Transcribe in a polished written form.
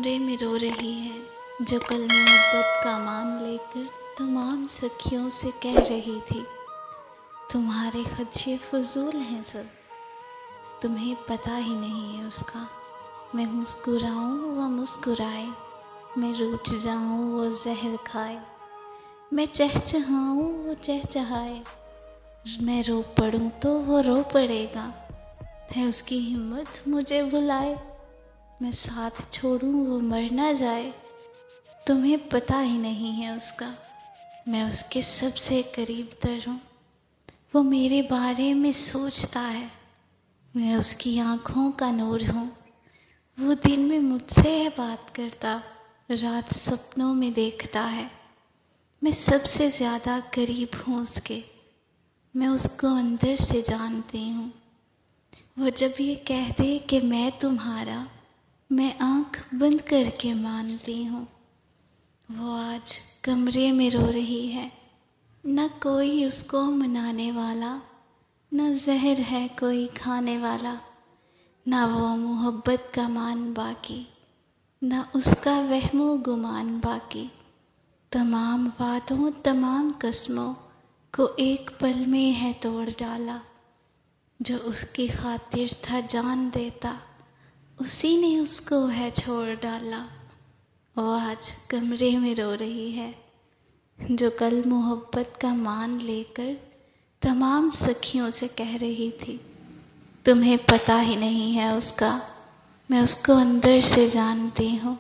कमरे में रो रही है जो कल मोहब्बत का मान लेकर तमाम सखियों से कह रही थी, तुम्हारे खदशे फजूल हैं सब, तुम्हें पता ही नहीं है उसका। मैं मुस्कुराऊँ वो मुस्कुराए, मैं रूठ जाऊँ वो जहर खाए, मैं चहचहाऊँ वो चहचहाए, मैं रो पड़ूँ तो वो रो पड़ेगा। है उसकी हिम्मत मुझे बुलाए, मैं साथ छोड़ूं वो मर ना जाए। तुम्हें पता ही नहीं है उसका, मैं उसके सबसे करीब तर हूँ। वो मेरे बारे में सोचता है, मैं उसकी आँखों का नूर हूँ। वो दिन में मुझसे है बात करता, रात सपनों में देखता है। मैं सबसे ज़्यादा करीब हूँ उसके, मैं उसको अंदर से जानती हूँ। वो जब ये कह दे कि मैं तुम्हारा, मैं आँख बंद करके मानती हूँ। वो आज कमरे में रो रही है, न कोई उसको मनाने वाला, न जहर है कोई खाने वाला, न वो मोहब्बत का मान बाकी, न उसका वहमो गुमान बाकी। तमाम वादों तमाम कसमों को एक पल में है तोड़ डाला। जो उसकी खातिर था जान देता, उसी ने उसको है छोड़ डाला। वो आज कमरे में रो रही है जो कल मोहब्बत का मान लेकर तमाम सखियों से कह रही थी, तुम्हें पता ही नहीं है उसका, मैं उसको अंदर से जानती हूँ।